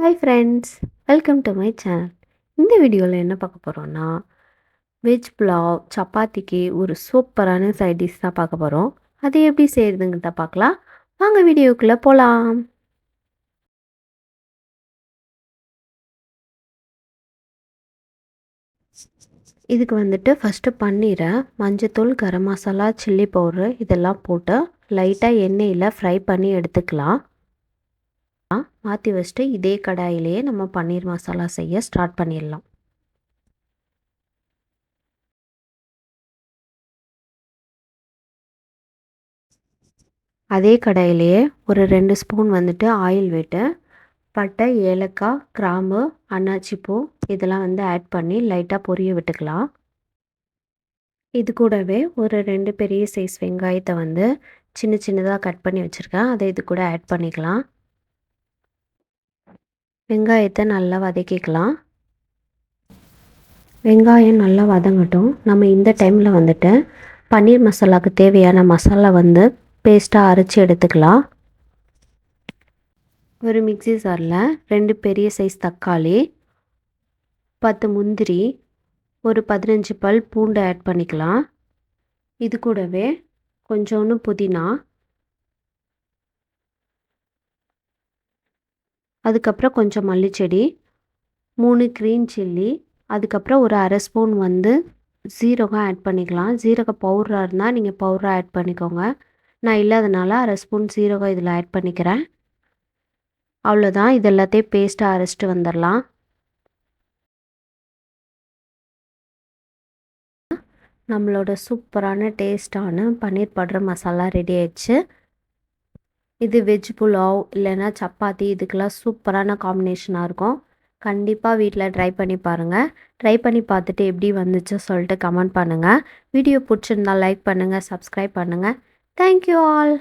Hi friends, welcome to my channel. இந்த வீடியோவில் என்ன பார்க்க போகிறோன்னா, வெஜ் புலாவ் சப்பாத்திக்கு ஒரு சூப்பரான சைட் டிஷ் தான் பார்க்க போகிறோம். அது எப்படி செய்கிறதுங்கிறத பார்க்கலாம். வாங்க வீடியோக்குள்ளே போகலாம். இதுக்கு வந்துட்டு ஃபஸ்ட்டு பன்னீரை மஞ்சத்தூள், கரம் மசாலா, சில்லி பவுட்ரு இதெல்லாம் போட்டு லைட்டாக எண்ணெயில் ஃப்ரை பண்ணி எடுத்துக்கலாம். மாற்றி வச்சுட்டு இதே கடாயிலேயே நம்ம பன்னீர் மசாலா செய்ய ஸ்டார்ட் பண்ணிடலாம். அதே கடாயிலேயே ஒரு 2 ஸ்பூன் வந்துட்டு ஆயில் விட்டு பட்டை, ஏலக்காய், கிராம்பு, அன்னாச்சி பூ இதெல்லாம் ஆட் பண்ணி லைட்டாக பொரிய விட்டுக்கலாம். இது கூடவே ஒரு 2 பெரிய சைஸ் வெங்காயத்தை சின்ன சின்னதாக கட் பண்ணி வச்சுருக்கேன். அதை இது கூட ஆட் பண்ணிக்கலாம். வெங்காயத்தை நல்லா வதக்கிக்கலாம். வெங்காயம் நல்லா வதங்கட்டும். நம்ம இந்த டைமில் பன்னீர் மசாலாவுக்கு தேவையான மசாலா பேஸ்ட்டாக அரைச்சி எடுத்துக்கலாம். ஒரு மிக்ஸி ஜாரில் 2 பெரிய சைஸ் தக்காளி, 10 முந்திரி, ஒரு 15 பல் பூண்டு ஆட் பண்ணிக்கலாம். இது கூடவே கொஞ்சோண்டு புதினா, அதுக்கப்புறம் கொஞ்சம் மல்லிச்செடி, 3 க்ரீன் சில்லி, அதுக்கப்புறம் ஒரு அரை ஸ்பூன் சீரகம் ஆட் பண்ணிக்கலாம். சீரக பவுடராக இருந்தால் நீங்கள் பவுடராக ஆட் பண்ணிக்கோங்க. நான் இல்லாதனால அரை ஸ்பூன் சீரகம் இதில் ஆட் பண்ணிக்கிறேன். அவ்வளோதான். இது எல்லாத்தையும் பேஸ்ட்டாக அரைச்சிட்டு வந்துடலாம். நம்மளோட சூப்பரான டேஸ்டான பன்னீர் பட்டர் மசாலா ரெடி ஆயிடுச்சு. இது வெஜ் புலாவ் இல்லைன்னா சப்பாத்தி இதுக்கெல்லாம் சூப்பரான காம்பினேஷனாக இருக்கும். கண்டிப்பாக வீட்டில் ட்ரை பண்ணி பாருங்கள். ட்ரை பண்ணி பார்த்துட்டு எப்படி வந்துச்சு சொல்லிட்டு கமெண்ட் பண்ணுங்கள். வீடியோ பிடிச்சிருந்தால் லைக் பண்ணுங்கள், சப்ஸ்கிரைப் பண்ணுங்கள். Thank you all.